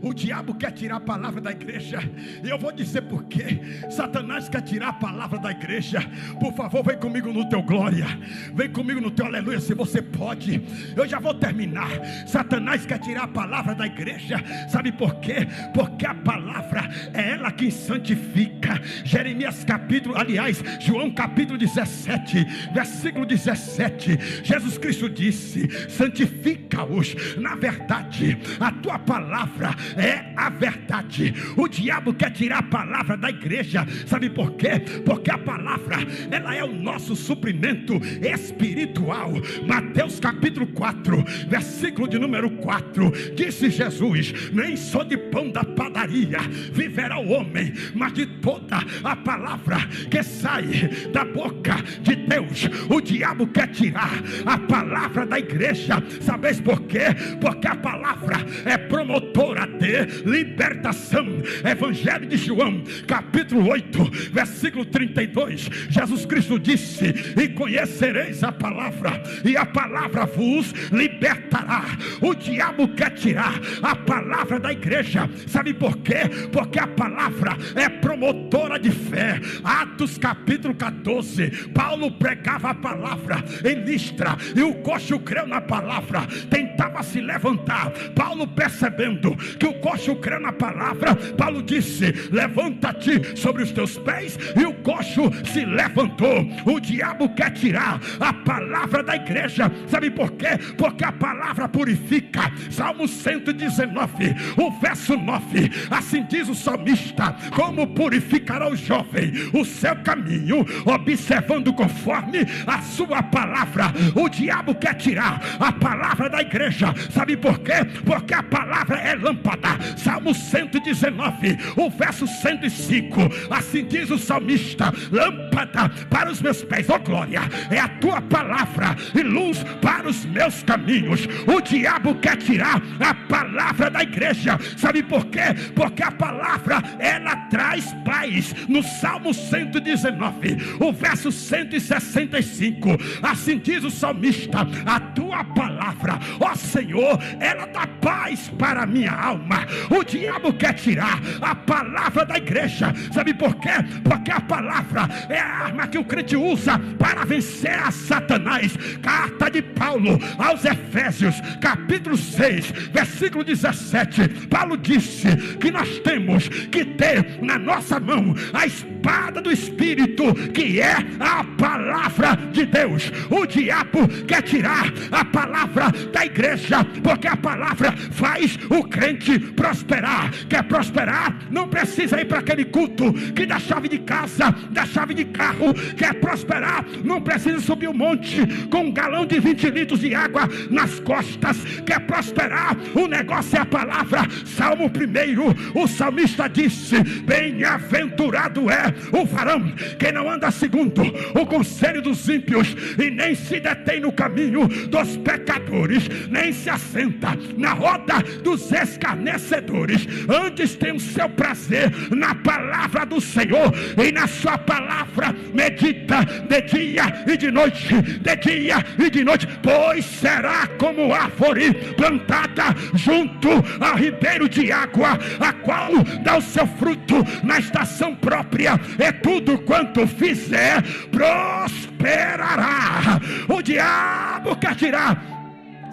O diabo quer tirar a palavra da igreja. E eu vou dizer por quê. Satanás quer tirar a palavra da igreja. Por favor, vem comigo no teu glória. Vem comigo no teu aleluia, se você pode. Eu já vou terminar. Satanás quer tirar a palavra da igreja. Sabe por quê? Porque a palavra é ela que santifica. Jeremias capítulo, aliás, João capítulo 17, versículo 17. Jesus Cristo disse: santifica-os na verdade. verdade. A tua palavra é a verdade. O diabo quer tirar a palavra da igreja. Sabe por quê? Porque a palavra, ela é o nosso suprimento espiritual. Mateus capítulo 4, versículo de número 4, disse Jesus: nem só de pão da padaria viverá o homem, mas de toda a palavra que sai da boca de Deus. O diabo quer tirar a palavra da igreja. Sabeis por quê? Porque a palavra é promotora de libertação. Evangelho de João capítulo 8, versículo 32, Jesus Cristo disse: e conhecereis a palavra, e a palavra vos libertará. O diabo quer tirar a palavra da igreja. Sabe por quê? Porque a palavra é promotora de fé. Atos capítulo 14, Paulo pregava a palavra em Listra, e o coxo creu na palavra, tentava se levantar. Paulo, percebendo que o coxo creu na palavra, Paulo disse: levanta-te sobre os teus pés, e o coxo se levantou. O diabo quer tirar a palavra da igreja. Sabe por quê? Porque a palavra purifica. Salmo 119, o verso 9, assim diz o salmista: como purificará o jovem o seu caminho, observando conforme a sua palavra. O diabo quer tirar a palavra da igreja. Sabe por quê? Porque a palavra é lâmpada. Salmo 119, o verso 105, assim diz o salmista: lâmpada para os meus pés, ó glória, é a tua palavra, e luz para os meus caminhos. O diabo quer tirar a palavra da igreja. Sabe por quê? Porque a palavra, ela traz paz. No Salmo 119, o verso 165, assim diz o salmista: a tua palavra, ó Senhor, ela dá paz para a minha alma. O diabo quer tirar a palavra da igreja. Sabe por quê? Porque a palavra é a arma que o crente usa para vencer a Satanás. Carta de Paulo aos Efésios capítulo 6, versículo 17, Paulo disse que nós temos que ter na nossa mão a espada do Espírito, que é a palavra de Deus. O diabo quer tirar a palavra da igreja, porque a palavra faz o crente prosperar. Quer prosperar? Não precisa ir para aquele culto que dá chave de casa, dá chave de carro. Quer prosperar? Não precisa subir um monte com um galão de 20 litros de água nas costas. Quer prosperar? O negócio é a palavra. Salmo 1, o salmista disse: bem-aventurado é o varão que não anda segundo o conselho dos ímpios, e nem se detém no caminho dos pecadores, nem se assenta na roda dos escarnecedores. Antes tem o seu prazer na palavra do Senhor, e na sua palavra medita de dia e de noite, de dia e de noite. Pois será como árvore plantada junto ao ribeiro de água, a qual dá o seu fruto na estação própria, e tudo quanto fizer prosperará. O diabo quer tirar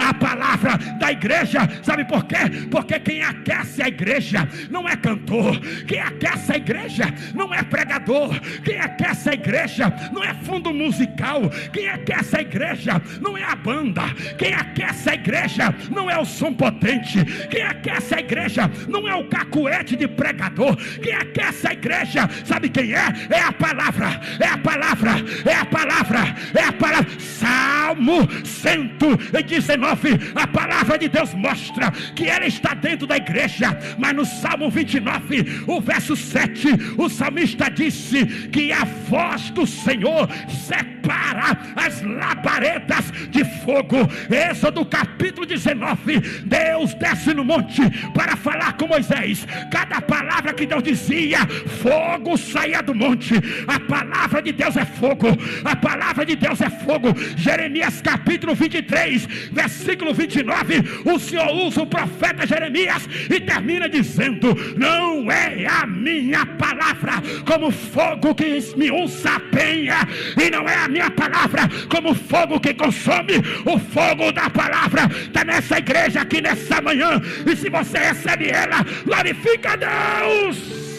a palavra da igreja. Sabe por quê? Porque quem aquece a igreja não é cantor. Quem aquece a igreja não é pregador. Quem aquece a igreja não é fundo musical. Quem aquece a igreja não é a banda. Quem aquece a igreja não é o som potente. Quem aquece a igreja não é o cacuete de pregador. Quem aquece a igreja, sabe quem é? É a palavra. É a palavra. É a palavra. É a palavra. Salmo 119, a palavra de Deus mostra que ela está dentro da igreja. Mas no Salmo 29, o verso 7, o salmista disse que a voz do Senhor separa as labaredas de fogo. Êxodo capítulo 19, Deus desce no monte para falar com Moisés. Cada palavra que Deus dizia, fogo saía do monte. A palavra de Deus é fogo. A palavra de Deus é fogo. Jeremias capítulo 23, versículo 29, o Senhor usa o profeta Jeremias e termina dizendo: não é a minha palavra como fogo que esmiuça a penha, e não é a minha palavra como fogo que consome. O fogo da palavra está nessa igreja aqui nessa manhã, e se você recebe ela, glorifica a Deus.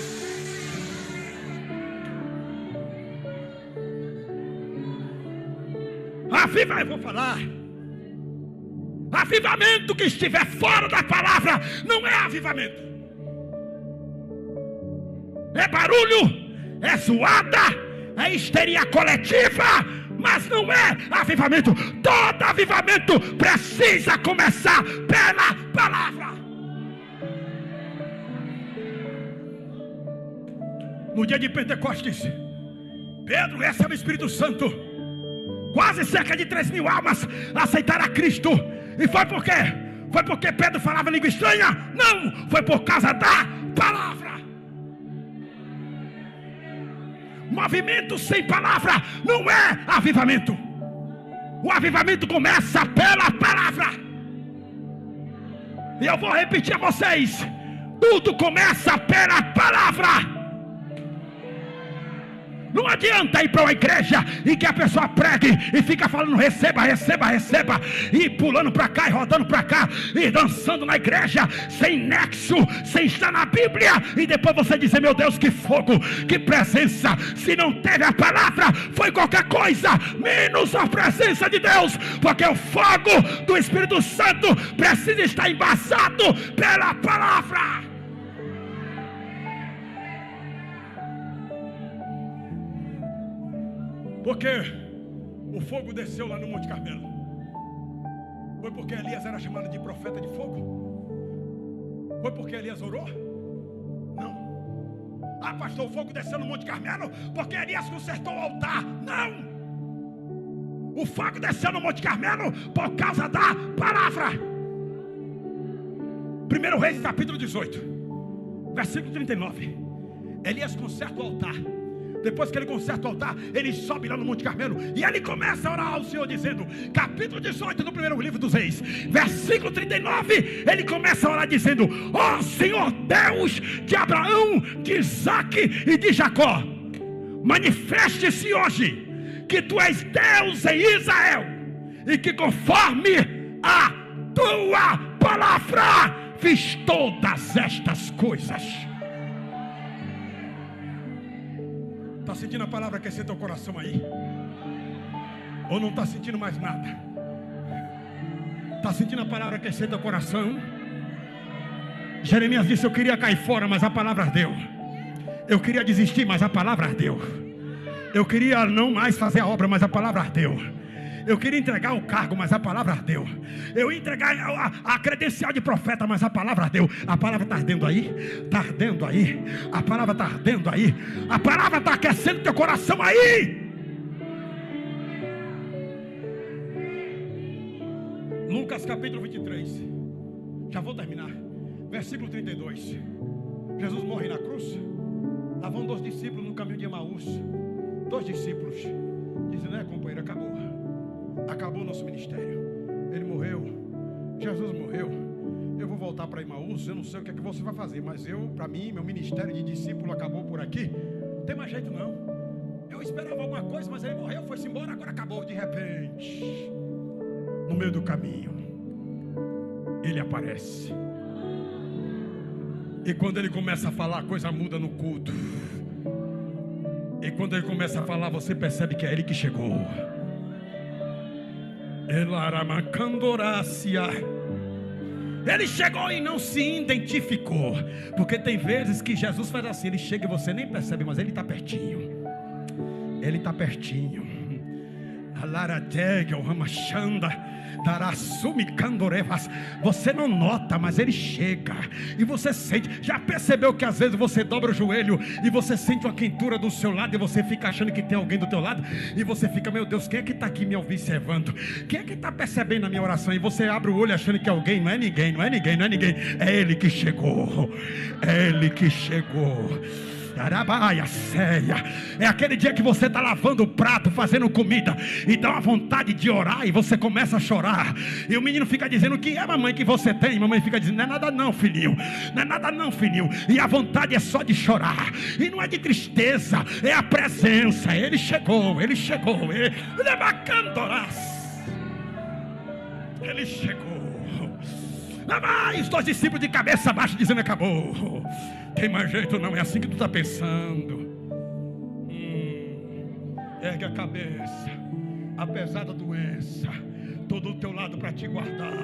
Viva, eu vou falar. Avivamento que estiver fora da palavra não é avivamento. É barulho, é zoada, é histeria coletiva, mas não é avivamento. Todo avivamento precisa começar pela palavra. No dia de Pentecostes, Pedro recebe o Espírito Santo. Quase cerca de 3.000 almas aceitaram a Cristo. E foi por quê? Foi porque Pedro falava língua estranha? Não, foi por causa da palavra. Movimento sem palavra não é avivamento. O avivamento começa pela palavra. E eu vou repetir a vocês: tudo começa pela palavra. Não adianta ir para uma igreja e que a pessoa pregue e fica falando receba, receba, receba, e pulando para cá e rodando para cá e dançando na igreja sem nexo, sem estar na Bíblia, e depois você dizer: meu Deus, que fogo, que presença. Se não teve a palavra, foi qualquer coisa menos a presença de Deus, porque o fogo do Espírito Santo precisa estar embasado pela palavra. Porque o fogo desceu lá no Monte Carmelo? Foi porque Elias era chamado de profeta de fogo? Foi porque Elias orou? Não. Ah, pastor, o fogo desceu no Monte Carmelo porque Elias consertou o altar? Não. O fogo desceu no Monte Carmelo por causa da palavra. 1 Reis capítulo 18, versículo 39. Elias conserta o altar. Depois que ele conserta o altar, ele sobe lá no Monte Carmelo e ele começa a orar ao Senhor, dizendo, capítulo 18 do primeiro livro dos Reis, versículo 39, ele começa a orar dizendo: ó Senhor Deus de Abraão, de Isaque e de Jacó, manifeste-se hoje que tu és Deus em Israel, e que conforme a tua palavra fiz todas estas coisas. Está sentindo a palavra aquecer teu coração aí? Ou não está sentindo mais nada? Está sentindo a palavra aquecer teu coração? Jeremias disse: eu queria cair fora, mas a palavra ardeu. Eu queria desistir, mas a palavra ardeu. Eu queria não mais fazer a obra, mas a palavra ardeu. Eu queria entregar o cargo, mas a palavra ardeu. Eu ia entregar a credencial de profeta, mas a palavra ardeu. A palavra está ardendo aí? Está ardendo aí? A palavra está ardendo aí? A palavra está aquecendo teu coração aí? Lucas capítulo 23. Já vou terminar. Versículo 32. Jesus morre na cruz. Lá vão 2 discípulos no caminho de Emaús. 2 discípulos dizem: companheiro, acabou o nosso ministério. Ele morreu, Jesus morreu. Eu vou voltar para Emaús. Eu não sei o que é que você vai fazer, mas para mim, meu ministério de discípulo acabou por aqui. Não tem mais jeito não. Eu esperava alguma coisa, mas ele morreu, foi-se embora, agora acabou. De repente, no meio do caminho, ele aparece. E quando ele começa a falar, a coisa muda no culto. E quando ele começa a falar, você percebe que é ele que chegou. Ele chegou e não se identificou. Porque tem vezes que Jesus faz assim: ele chega e você nem percebe, mas ele está pertinho. Ele está pertinho. Você não nota, mas ele chega e você sente. Já percebeu que às vezes você dobra o joelho e você sente uma quentura do seu lado, e você fica achando que tem alguém do teu lado, e você fica: meu Deus, quem é que está aqui me observando? Quem é que está percebendo a minha oração? E você abre o olho achando que é alguém. Não é ninguém, não é ninguém, não é ninguém. É ele que chegou. É ele que chegou. É aquele dia que você está lavando o prato, fazendo comida, e dá uma vontade de orar, e você começa a chorar, e o menino fica dizendo: o que é, mamãe, que você tem? Mamãe fica dizendo: não é nada não, filhinho. Não é nada não, filhinho. E a vontade é só de chorar, e não é de tristeza, é a presença. Ele chegou, ele chegou. Ele chegou. Lá vai os 2 discípulos de cabeça baixa dizendo: acabou. Tem mais jeito não, é assim que tu está pensando. Ergue a cabeça. Apesar da doença, estou do teu lado para te guardar.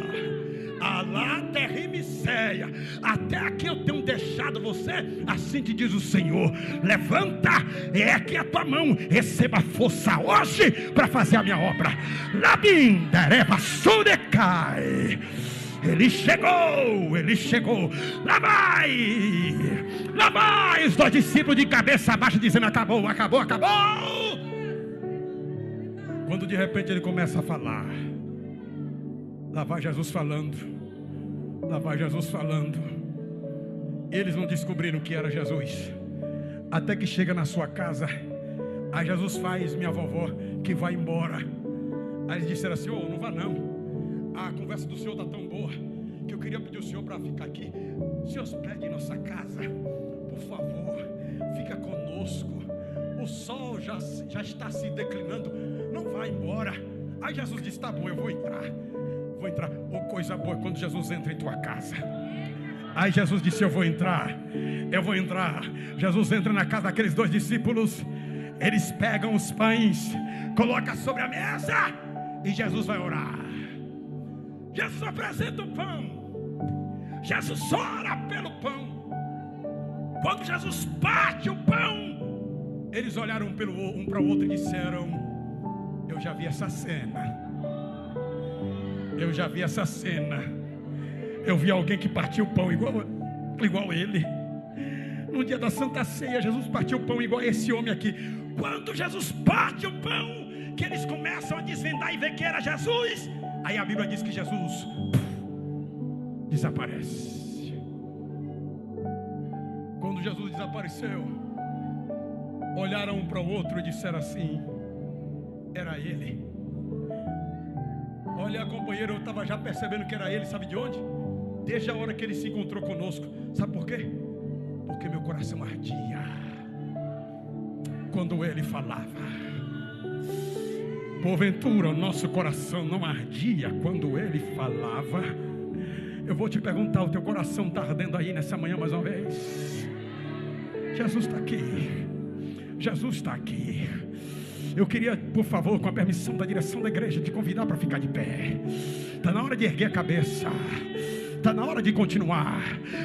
Alá terrimiceia, até aqui eu tenho deixado você, assim te diz o Senhor. Levanta, é aqui a tua mão, receba força hoje para fazer a minha obra. Labindereva sudecai. Ele chegou, lá vai os dois discípulos de cabeça baixa dizendo: acabou. Quando de repente ele começa a falar, lá vai Jesus falando. Eles não descobriram que era Jesus, até que chega na sua casa. Aí Jesus faz: minha vovó que vai embora. Aí eles disseram assim: não vá não, a conversa do senhor está tão boa que eu queria pedir ao senhor para ficar aqui, se hospede em nossa casa, por favor, fica conosco, o sol já está se declinando, não vá embora. Aí Jesus disse: tá bom, eu vou entrar. Coisa boa é quando Jesus entra em tua casa. Aí Jesus disse: eu vou entrar. Jesus entra na casa daqueles dois discípulos. Eles pegam os pães, colocam sobre a mesa, e Jesus vai orar. Jesus apresenta o pão, Jesus ora pelo pão. Quando Jesus parte o pão, eles olharam um para o outro e disseram: eu já vi essa cena. Eu vi alguém que partiu o pão igual ele. No dia da Santa Ceia, Jesus partiu o pão igual esse homem aqui. Quando Jesus parte o pão, que eles começam a desvendar e ver que era Jesus, aí a Bíblia diz que Jesus desaparece. Quando Jesus desapareceu, olharam um para o outro e disseram assim: era ele. Olha, companheiro, eu estava já percebendo que era ele, sabe de onde? Desde a hora que ele se encontrou conosco. Sabe por quê? Porque meu coração ardia quando ele falava. Porventura o nosso coração não ardia quando ele falava? Eu vou te perguntar: o teu coração está ardendo aí nessa manhã mais uma vez? Jesus está aqui. Eu queria, por favor, com a permissão da direção da igreja, te convidar para ficar de pé. Está na hora de erguer a cabeça. Está na hora de continuar.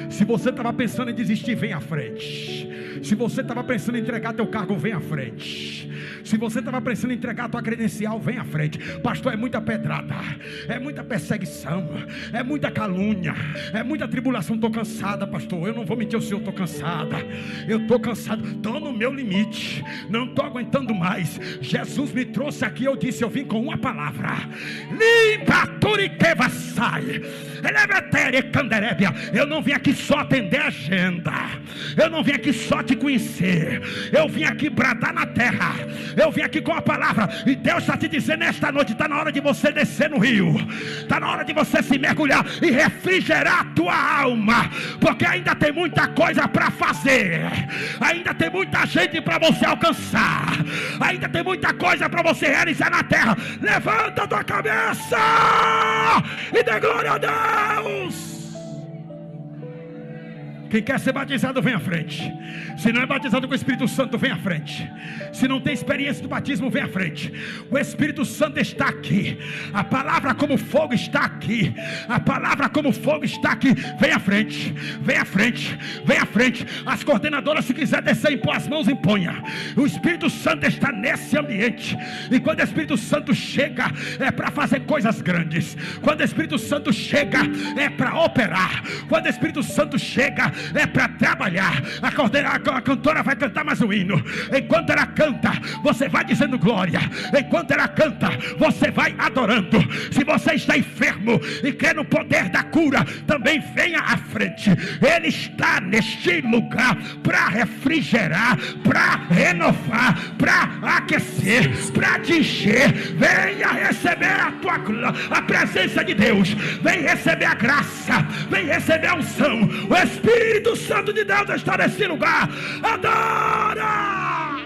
Se você estava pensando em desistir, vem à frente. Se você estava pensando em entregar teu cargo, vem à frente. Se você estava pensando em entregar tua credencial, vem à frente. Pastor, é muita pedrada, é muita perseguição, é muita calúnia, é muita tribulação. Estou cansada, pastor. Eu não vou mentir ao senhor, estou cansada. Eu estou cansado, estou no meu limite, não estou aguentando mais. Jesus me trouxe aqui, eu disse: eu vim com uma palavra. Eu não vim aqui só atender a agenda, eu não vim aqui só te conhecer, eu vim aqui bradar na terra, eu vim aqui com a palavra. E Deus está te dizendo nesta noite: está na hora de você descer no rio, está na hora de você se mergulhar e refrigerar a tua alma, porque ainda tem muita coisa para fazer, ainda tem muita gente para você alcançar, ainda tem muita coisa para você realizar na terra. Levanta a tua cabeça e dê glória a Deus. Quem quer ser batizado, vem à frente. Se não é batizado com o Espírito Santo, vem à frente. Se não tem experiência do batismo, vem à frente. O Espírito Santo está aqui. A palavra como fogo está aqui. A palavra como fogo está aqui. Vem à frente, vem à frente, vem à frente. As coordenadoras, se quiser descer, impor as mãos, imponha. O Espírito Santo está nesse ambiente. E quando o Espírito Santo chega, é para fazer coisas grandes. Quando o Espírito Santo chega, é para operar. Quando o Espírito Santo chega, é para trabalhar. A cantora vai cantar mais um hino. Enquanto ela canta, você vai dizendo glória. Enquanto ela canta, você vai adorando. Se você está enfermo e quer no poder da cura, também venha à frente. Ele está neste lugar para refrigerar, para renovar, para aquecer, para te encher. Venha receber a presença de Deus. Vem receber a graça, vem receber a unção. O Espírito Santo de Deus está nesse lugar. Adora!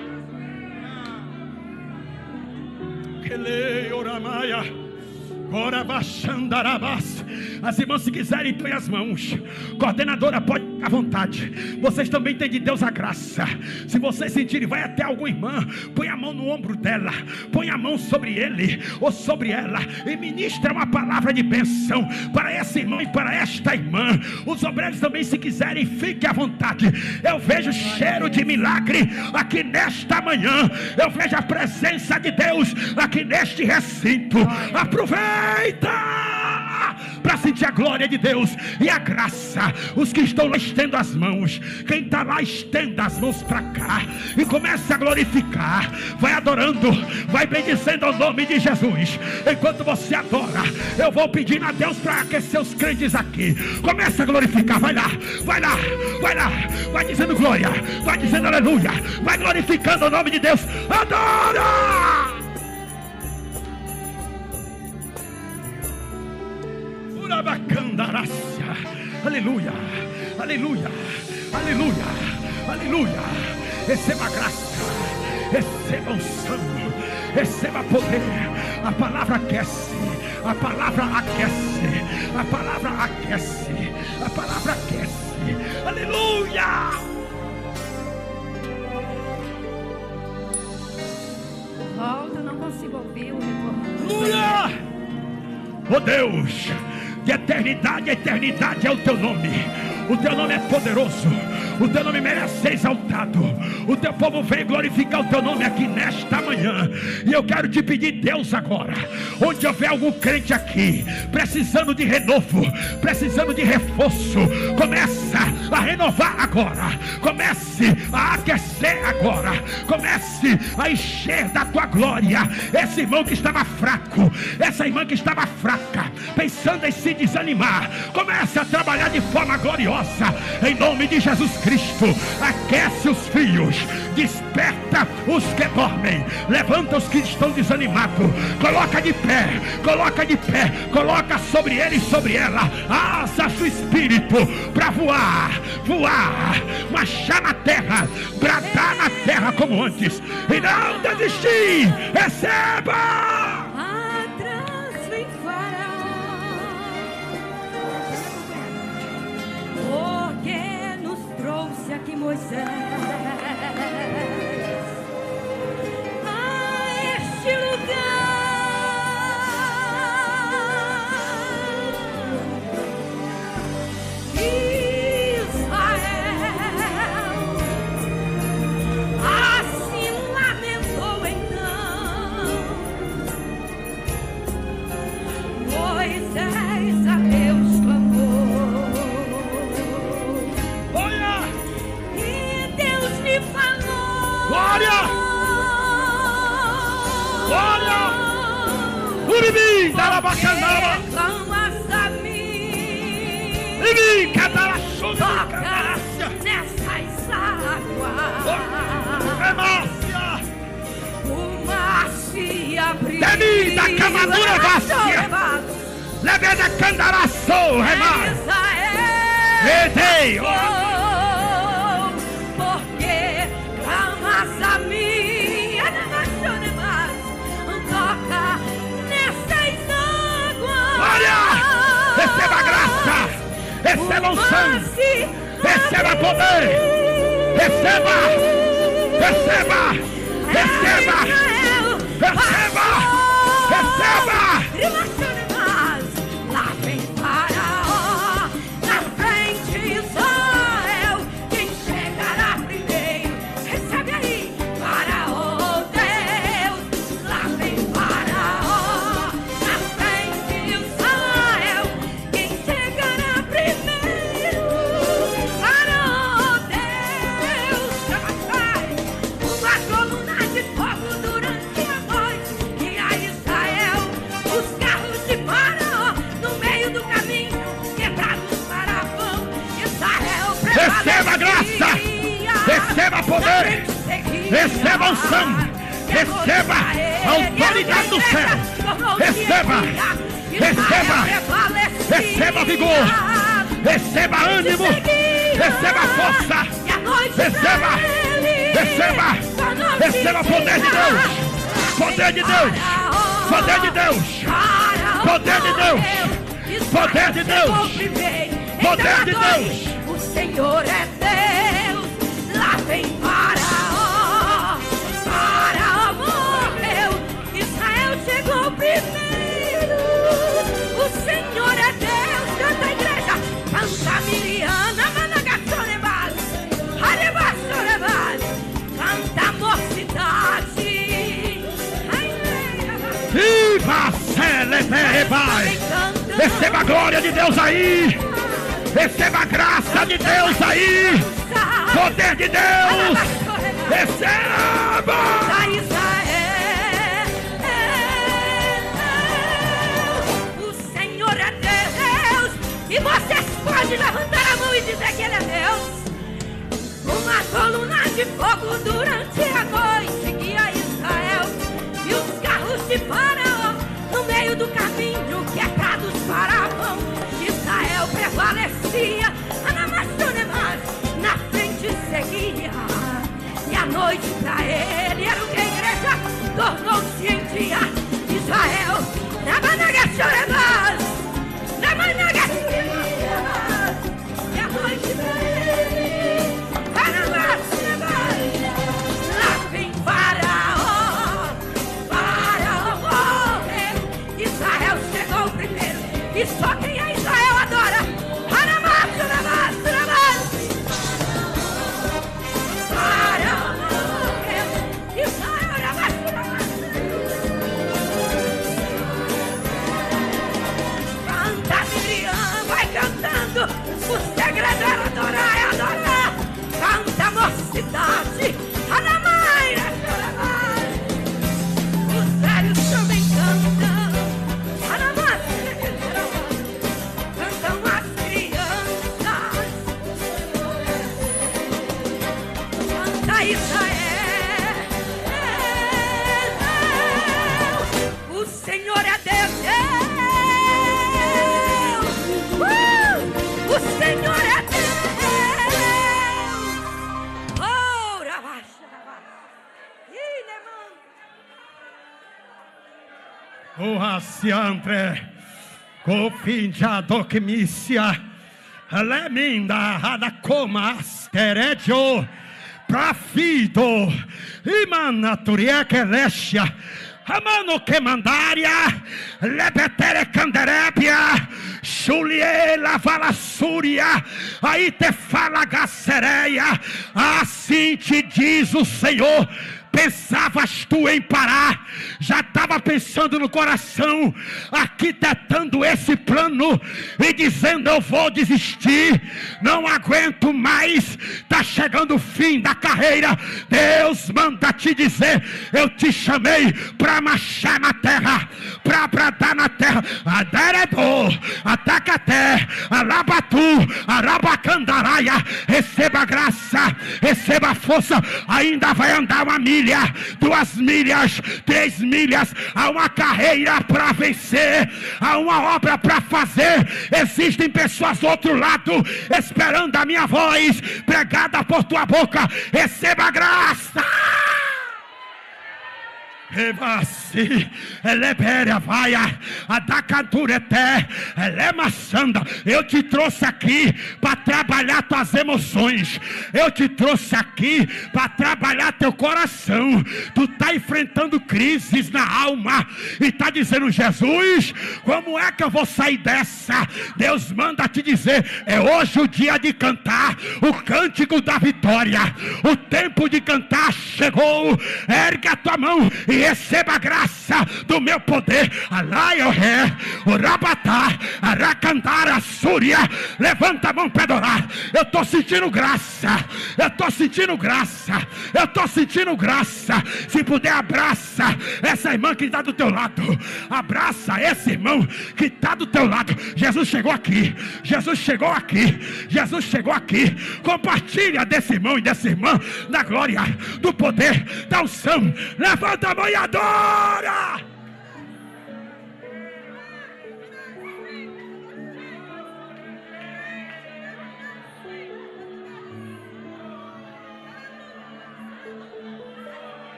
As irmãs, se quiserem, põe as mãos. Coordenadora, pode ficar à vontade. Vocês também têm de Deus a graça. Se vocês sentirem, vai até alguma irmã, põe a mão no ombro dela, põe a mão sobre ele ou sobre ela e ministra uma palavra de bênção para essa irmã e para esta irmã. Os obreiros também, se quiserem, fiquem à vontade. Eu vejo cheiro de milagre aqui nesta manhã. Eu vejo a presença de Deus aqui neste recinto. Aproveita para sentir a glória de Deus e a graça. Os que estão lá, estenda as mãos. Quem está lá, estenda as mãos para cá e comece a glorificar. Vai adorando, vai bendizendo o nome de Jesus. Enquanto você adora, eu vou pedindo a Deus para aquecer os crentes aqui. Comece a glorificar, vai lá, vai lá, vai lá. Vai dizendo glória, vai dizendo aleluia, vai glorificando o nome de Deus. Adora! Aleluia, aleluia, aleluia, aleluia. Receba a graça, receba unção, receba poder. A palavra aquece, a palavra aquece, a palavra aquece, a palavra aquece. Aleluia. Volta, não consigo ouvir o retorno. Aleluia. Oh Deus, de eternidade a eternidade é o teu nome. O teu nome é poderoso. O teu nome merece ser exaltado. O teu povo veio glorificar o teu nome aqui nesta manhã. E eu quero te pedir, Deus, agora, onde houver algum crente aqui precisando de renovo, precisando de reforço, começa a renovar agora. Comece a aquecer agora. Comece a encher da tua glória esse irmão que estava fraco, essa irmã que estava fraca, pensando em se desanimar. Comece a trabalhar de forma gloriosa em nome de Jesus Cristo. Aquece os frios, desperta os que dormem, levanta os que estão desanimados, coloca de pé, coloca sobre ele e sobre ela asas do Espírito para voar, marchar na terra, bradar na terra como antes e não desistir. Receba! Porque nos trouxe aqui Moisés a este lugar. Israel assim lamentou então. Moisés a Deus clamou. Glória! Glória! Uribi, Darabacandaba! Clamas a mim. Uribi, Catarachuta! Toca nessas águas. Remácia! O mar se abriu. Demi da camadura vácia! Leve da candaraçou, remácia! Edei! A minha toca nessas águas. Glória! Receba graça, receba unção, receba poder, receba, Lá vem Faraó, na frente Israel, quem chegará primeiro? Recebe aí, Faraó Deus. Lá vem Faraó, na frente Israel, quem chegará primeiro? Faraó Deus. Uma coluna de fogo durante a noite, e a Israel os carros de Faraó no meio do caminho, quebrados para pão. Israel receba graça, receba poder, receba unção, receba a autoridade do céu, receba vigor, receba ânimo, receba força, receba poder de Deus, poder de Deus, poder de Deus, Poder de Deus. Poder de Deus. Poder de Deus. O Senhor é Deus. Lá vem Faraó. Faraó morreu. Israel chegou primeiro. O Senhor é Deus. Canta a igreja. Canta Miriana. Managaçorebas. Arebaçorebas. Canta a mocidade. Viva, celebre. Receba a glória de Deus aí. Receba a graça de Deus aí. Poder de Deus. Receba. O Senhor é Deus. E vocês podem levantar a mão e dizer que Ele é Deus. Uma coluna de fogo durante a noite guia Israel. E os carros de Faraó no meio do caminho quebrados paravam. Israel prevalecia, na frente seguia. E a noite pra ele era o que a igreja tornou-se em dia. Israel, Rabanagachorebas, Rabanagachorebas. E a noite pra ele, Rabanagachorebas. Lá vem Faraó, Faraó morreu. Israel chegou primeiro. E só quem é Israel adora. Canta Miriam, vai cantando. O segredo é adorar, é adorar. Canta mocidade. Anamaira, os velhos também cantam. Cantam as crianças. Canta Israel. O Senhor é Deus. O Senhor é Deus. Oh, Rabaixa. O Asiantre, Cofinja Docmícia, Leminda, Radacoma, Asteredio, Prafido, Imanaturia Kelesha, Amano Kemandaria, Lebetere Canderébia, Xulie Lavalassúria, aí te fala Gacereia, assim te diz o Senhor. Pensavas tu em parar, já estava pensando no coração, arquitetando esse plano e dizendo: eu vou desistir, não aguento mais, está chegando o fim da carreira. Deus manda te dizer: eu te chamei para marchar na terra, para bradar na terra. Aderebo, Atacate, Alabatu, Arabacandaraia. Receba a graça, receba a força. Ainda vai andar uma milha, 2 milhas, 3 milhas. Há uma carreira para vencer, há uma obra para fazer. Existem pessoas do outro lado esperando a minha voz pregada por tua boca. Receba a graça. Rebasi, Eleberia vaia, Adacanturete, Elemassanda. Eu te trouxe aqui para trabalhar tuas emoções. Eu te trouxe aqui para trabalhar teu coração. Tu está enfrentando crises na alma e está dizendo: Jesus, como é que eu vou sair dessa? Deus manda te dizer: é hoje o dia de cantar o cântico da vitória. O tempo de cantar chegou. Ergue a tua mão e receba a graça do meu poder. Alaiohe, Urabatá, Aracandara, Súria. Levanta a mão para adorar. Eu estou sentindo graça. Eu estou sentindo graça. Eu estou sentindo graça. Se puder, abraça essa irmã que está do teu lado. Abraça esse irmão que está do teu lado. Jesus chegou aqui. Jesus chegou aqui. Jesus chegou aqui. Compartilha desse irmão e dessa irmã da glória, do poder, da unção. Levanta a mão e adora.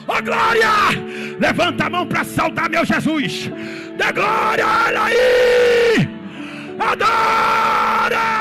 Oh glória! Levanta a mão para saudar meu Jesus. Dê glória a ele aí! Adora!